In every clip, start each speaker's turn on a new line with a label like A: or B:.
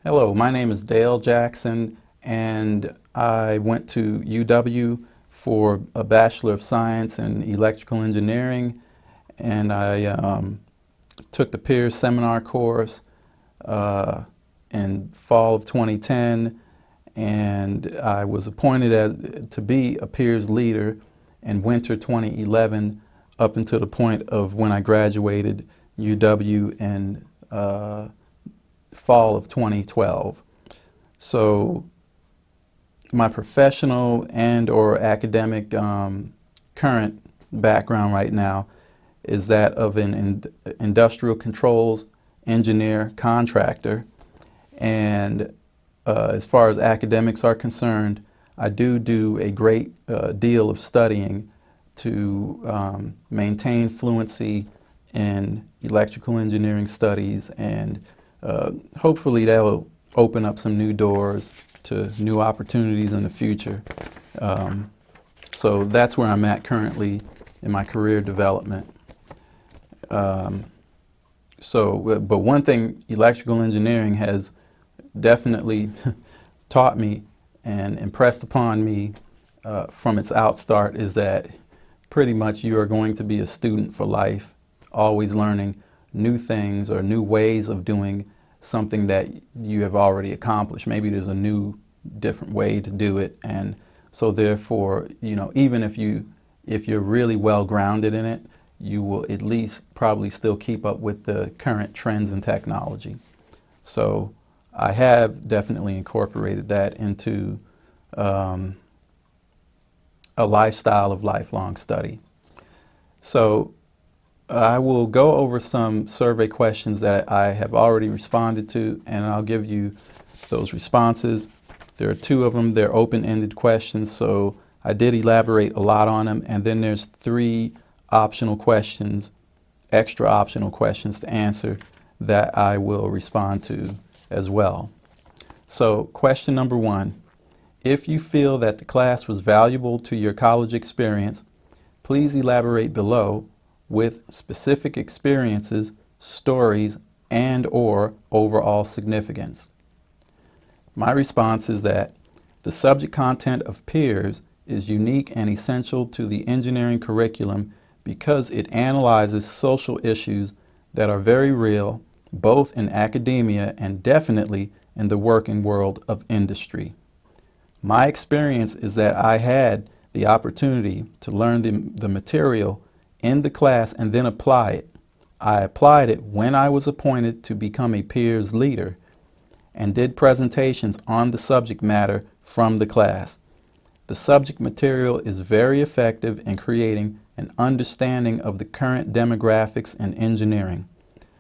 A: Hello, my name is Dale Jackson, and I went to UW for a Bachelor of Science in Electrical Engineering, and I took the Peers Seminar course in fall of 2010, and I was appointed to be a Peers leader in winter 2011 up until the point of when I graduated UW in fall of 2012. So my professional and or academic current background right now is that of an industrial controls engineer contractor, and as far as academics are concerned, I do a great deal of studying to maintain fluency in electrical engineering studies, and hopefully that'll open up some new doors to new opportunities in the future. So that's where I'm at currently in my career development. But one thing electrical engineering has definitely taught me and impressed upon me from its outstart is that pretty much you are going to be a student for life, always learning new things or new ways of doing something that you have already accomplished. Maybe there's a new, different way to do it, and so therefore, even if you're really well grounded in it, you will at least probably still keep up with the current trends in technology. So I have definitely incorporated that into a lifestyle of lifelong study. So I will go over some survey questions that I have already responded to, and I'll give you those responses. There are two of them. They're open-ended questions, so I did elaborate a lot on them. And then there's three optional questions, extra optional questions to answer that I will respond to as well. So question number one, if you feel that the class was valuable to your college experience, please elaborate below with specific experiences, stories, and or overall significance. My response is that the subject content of Peers is unique and essential to the engineering curriculum because it analyzes social issues that are very real, both in academia and definitely in the working world of industry. My experience is that I had the opportunity to learn the material in the class and then apply it. I applied it when I was appointed to become a Peers leader and did presentations on the subject matter from the class. The subject material is very effective in creating an understanding of the current demographics in engineering.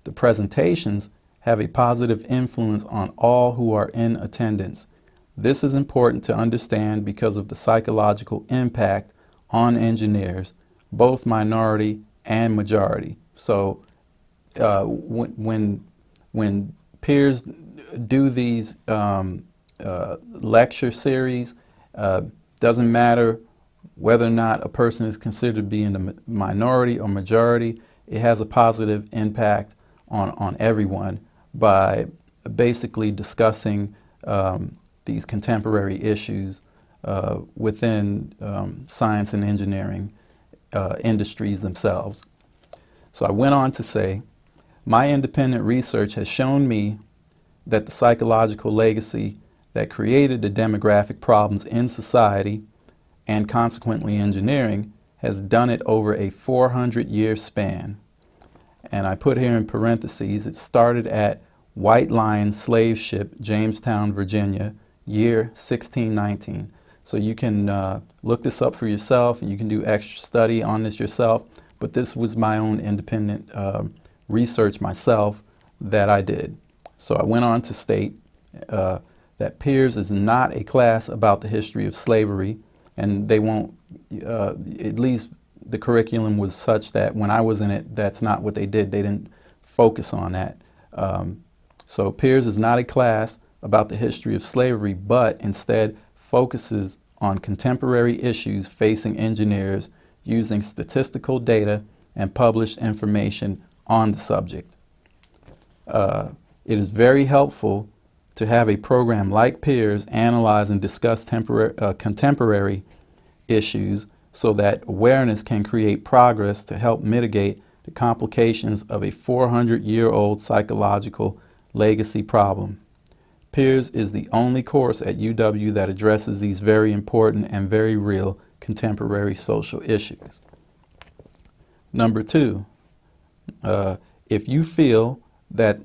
A: The presentations have a positive influence on all who are in attendance. This is important to understand because of the psychological impact on engineers, both minority and majority. So when peers do these lecture series, doesn't matter whether or not a person is considered to be in the minority or majority, it has a positive impact on everyone by basically discussing these contemporary issues within science and engineering industries themselves. So I went on to say, my independent research has shown me that the psychological legacy that created the demographic problems in society and consequently engineering has done it over a 400-year span. And I put here in parentheses, it started at White Lion slave ship, Jamestown, Virginia, year 1619. So you can look this up for yourself, and you can do extra study on this yourself, but this was my own independent research myself that I did. So I went on to state that Peers is not a class about the history of slavery, and they won't, at least the curriculum was such that when I was in it, that's not what they did. They didn't focus on that. So Peers is not a class about the history of slavery, but instead focuses on contemporary issues facing engineers using statistical data and published information on the subject. It is very helpful to have a program like Peers analyze and discuss contemporary issues so that awareness can create progress to help mitigate the complications of a 400-year-old psychological legacy problem. Peers is the only course at UW that addresses these very important and very real contemporary social issues. Number 2, if you feel that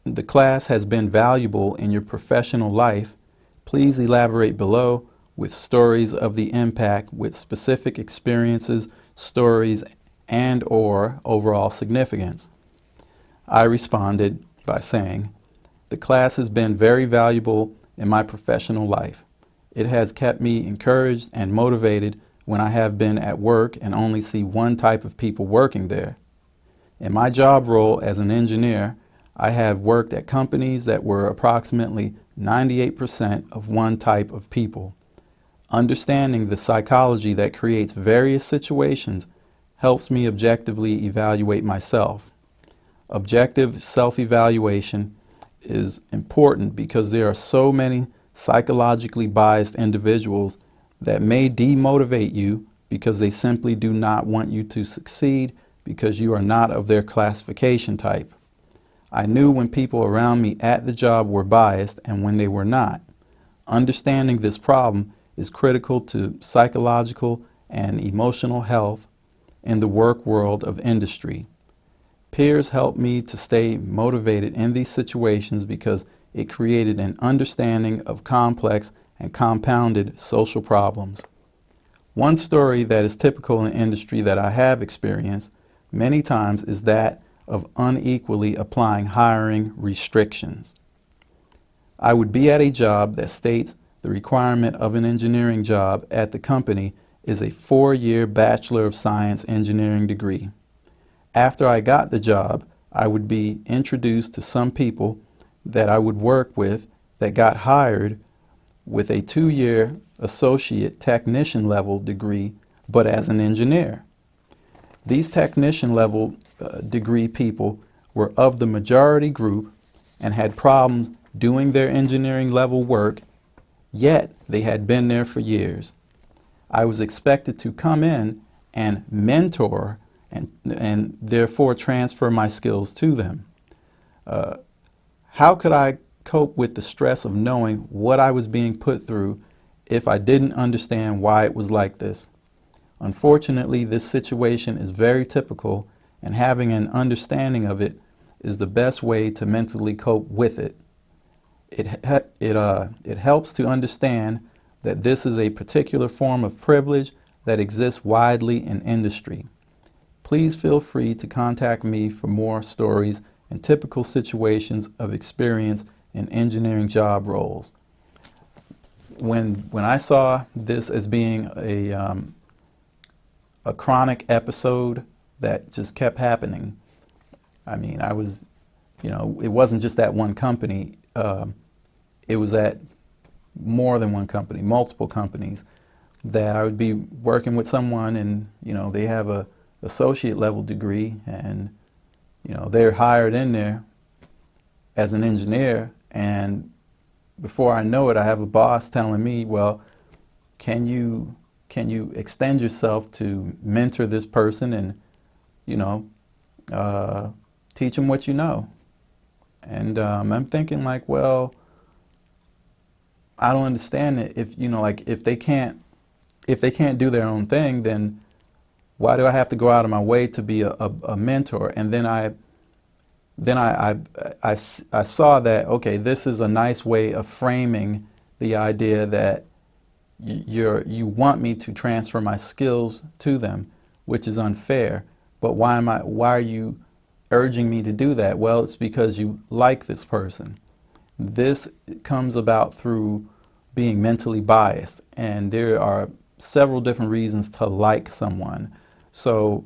A: the class has been valuable in your professional life, please elaborate below with stories of the impact with specific experiences, stories, and/or overall significance. I responded by saying, the class has been very valuable in my professional life. It has kept me encouraged and motivated when I have been at work and only see one type of people working there. In my job role as an engineer, I have worked at companies that were approximately 98% of one type of people. Understanding the psychology that creates various situations helps me objectively evaluate myself. Objective self-evaluation is important because there are so many psychologically biased individuals that may demotivate you because they simply do not want you to succeed because you are not of their classification type. I knew when people around me at the job were biased and when they were not. Understanding this problem is critical to psychological and emotional health in the work world of industry. Peers helped me to stay motivated in these situations because it created an understanding of complex and compounded social problems. One story that is typical in industry that I have experienced many times is that of unequally applying hiring restrictions. I would be at a job that states the requirement of an engineering job at the company is a 4-year Bachelor of Science engineering degree. After I got the job, I would be introduced to some people that I would work with that got hired with a 2-year associate technician level degree, but as an engineer. These technician level degree people were of the majority group and had problems doing their engineering level work, yet they had been there for years. I was expected to come in and mentor and therefore transfer my skills to them. How could I cope with the stress of knowing what I was being put through if I didn't understand why it was like this? Unfortunately, this situation is very typical, and having an understanding of it is the best way to mentally cope with it. It helps to understand that this is a particular form of privilege that exists widely in industry. Please feel free to contact me for more stories and typical situations of experience in engineering job roles. When I saw this as being a chronic episode that just kept happening, I mean, I was, it wasn't just that one company. It was at more than one company, multiple companies, that I would be working with someone and, they have a associate level degree and, they're hired in there as an engineer, and before I know it, I have a boss telling me, well, can you extend yourself to mentor this person and, teach them what you know? And I'm thinking like, well, I don't understand it. If they can't do their own thing, then why do I have to go out of my way to be a mentor? And then I saw that, okay, this is a nice way of framing the idea that you want me to transfer my skills to them, which is unfair. But why are you urging me to do that? Well, it's because you like this person. This comes about through being mentally biased, and there are several different reasons to like someone. So,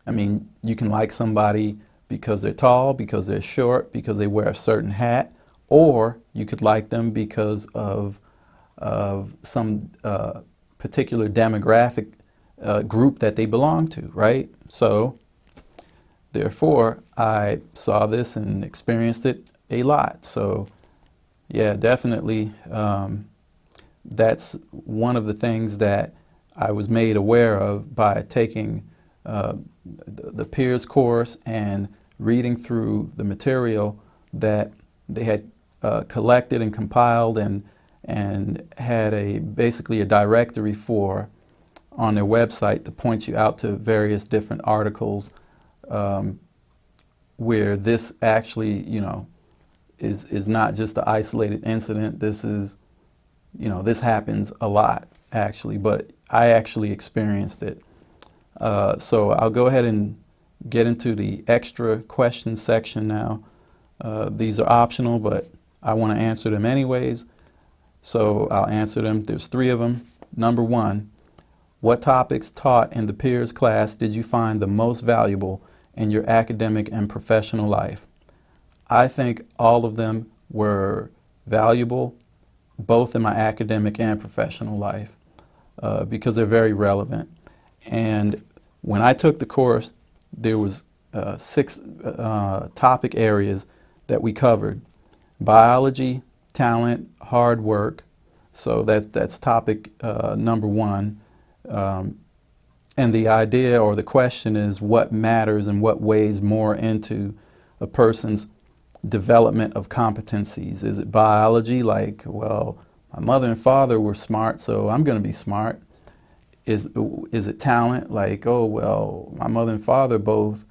A: I mean, you can like somebody because they're tall, because they're short, because they wear a certain hat, or you could like them because of some particular demographic group that they belong to, right? So, therefore, I saw this and experienced it a lot. So, Yeah, definitely. That's one of the things that I was made aware of by taking uh, the peers course and reading through the material that they had collected and compiled and had a basically a directory for on their website to point you out to various different articles um, where this actually, is not just an isolated incident. This is, this happens a lot actually, but I actually experienced it. So I'll go ahead and get into the extra questions section now. These are optional, but I want to answer them anyways. So I'll answer them. There's 3 of them. Number 1, what topics taught in the peers class did you find the most valuable in your academic and professional life? I think all of them were valuable, both in my academic and professional life, because they're very relevant. And when I took the course, there was 6 topic areas that we covered: biology, talent, hard work. So that's topic number 1. And the idea or the question is, what matters and what weighs more into a person's development of competencies? Is it biology, like, well, my mother and father were smart, so I'm going to be smart? Is it talent, like, oh, well, my mother and father both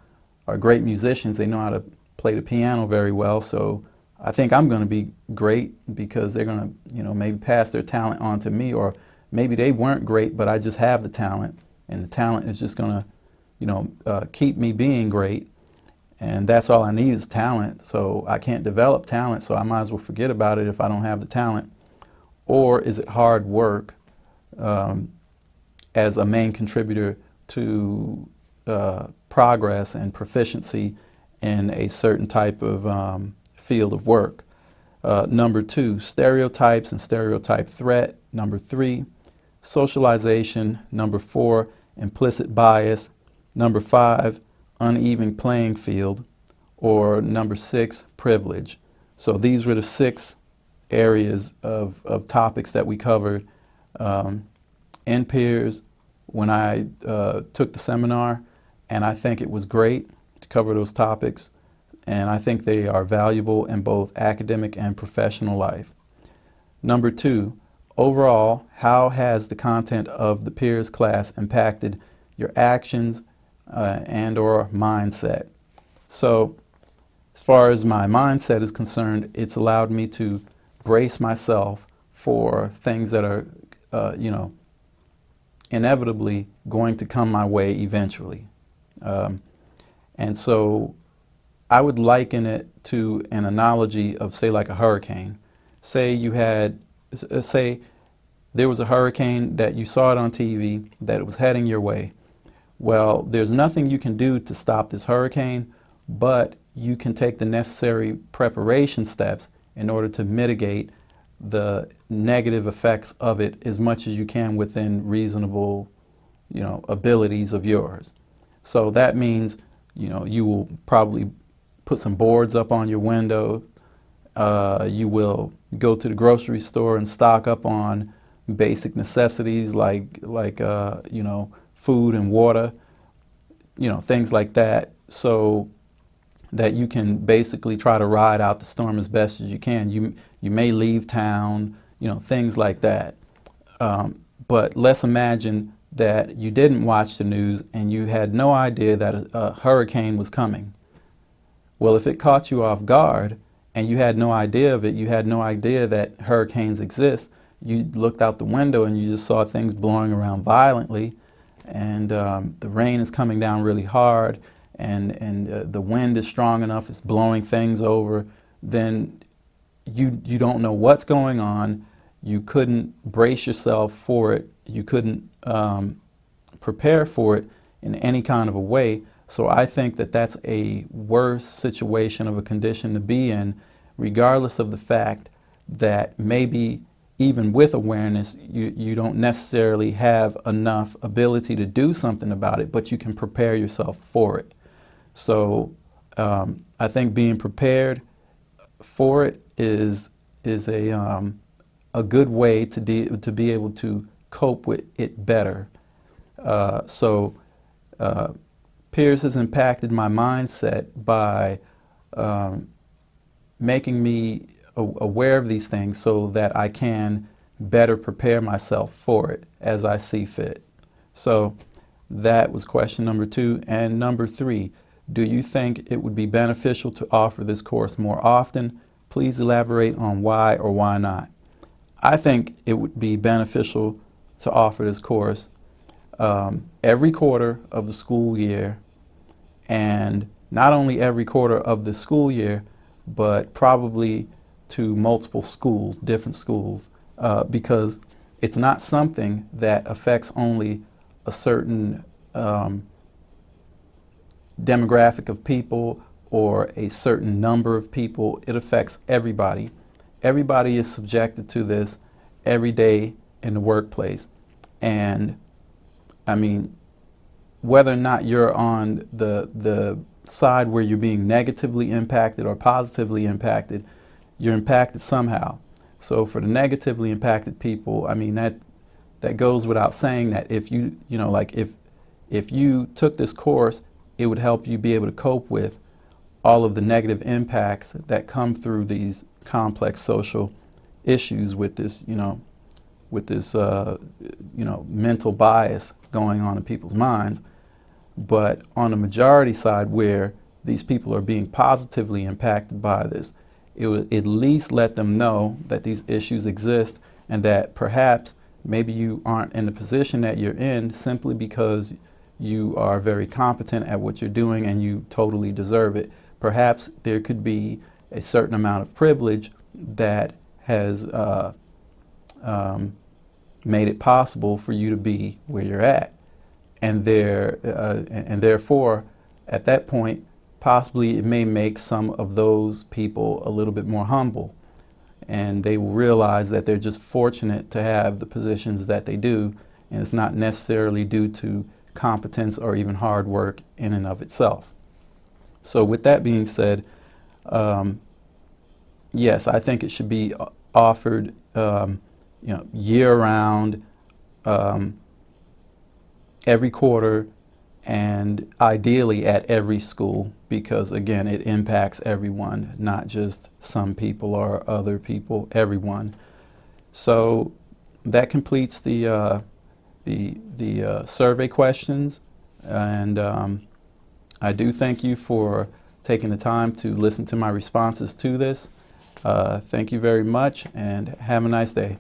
A: are great musicians, they know how to play the piano very well, so I think I'm going to be great because they're going to, maybe pass their talent on to me, or maybe they weren't great, but I just have the talent, and the talent is just going to, keep me being great. And that's all I need is talent. So I can't develop talent, so I might as well forget about it if I don't have the talent. Or is it hard work as a main contributor to progress and proficiency in a certain type of field of work? Number 2, stereotypes and stereotype threat. Number 3, socialization. Number 4, implicit bias. Number 5, uneven playing field. Or number 6, privilege. So these were the 6 areas of topics that we covered in peers when I took the seminar, and I think it was great to cover those topics, and I think they are valuable in both academic and professional life. Number 2, overall, how has the content of the peers class impacted your actions and or mindset? So as far as my mindset is concerned, it's allowed me to brace myself for things that are, inevitably going to come my way eventually. And so I would liken it to an analogy of, say, like a hurricane. Say you had, say there was a hurricane that you saw it on TV, that it was heading your way. Well, there's nothing you can do to stop this hurricane, but you can take the necessary preparation steps in order to mitigate the negative effects of it as much as you can within reasonable, abilities of yours. So that means, you will probably put some boards up on your window. You will go to the grocery store and stock up on basic necessities like food and water, things like that, so that you can basically try to ride out the storm as best as you can. You may leave town, things like that. But let's imagine that you didn't watch the news and you had no idea that a hurricane was coming. Well, if it caught you off guard and you had no idea of it, you had no idea that hurricanes exist, you looked out the window and you just saw things blowing around violently, and the rain is coming down really hard, and the wind is strong enough, it's blowing things over, then you don't know what's going on. You couldn't brace yourself for it. You couldn't prepare for it in any kind of a way. So I think that that's a worse situation of a condition to be in, regardless of the fact that maybe even with awareness, you don't necessarily have enough ability to do something about it, but you can prepare yourself for it. So I think being prepared for it is a good way to be able to cope with it better. So Peers has impacted my mindset by making me aware of these things so that I can better prepare myself for it as I see fit. So that was question number 2. And number 3, do you think it would be beneficial to offer this course more often? Please elaborate on why or why not. I think it would be beneficial to offer this course every quarter of the school year, and not only every quarter of the school year, but probably to multiple schools, different schools, because it's not something that affects only a certain demographic of people or a certain number of people. It affects everybody. Everybody is subjected to this every day in the workplace. And I mean, whether or not you're on the side where you're being negatively impacted or positively impacted, you're impacted somehow. So for the negatively impacted people, I mean, that goes without saying that if if you took this course, it would help you be able to cope with all of the negative impacts that come through these complex social issues with this, mental bias going on in people's minds. But on the majority side, where these people are being positively impacted by this, it would at least let them know that these issues exist, and that perhaps maybe you aren't in the position that you're in simply because you are very competent at what you're doing and you totally deserve it. Perhaps there could be a certain amount of privilege that has made it possible for you to be where you're at. And therefore, at that point, possibly it may make some of those people a little bit more humble. And they will realize that they're just fortunate to have the positions that they do, and it's not necessarily due to competence or even hard work in and of itself. So with that being said, yes, I think it should be offered year-round, every quarter, and ideally at every school, because again, it impacts everyone, not just some people or other people, everyone. So that completes the survey questions, and I do thank you for taking the time to listen to my responses to this. Thank you very much, and have a nice day.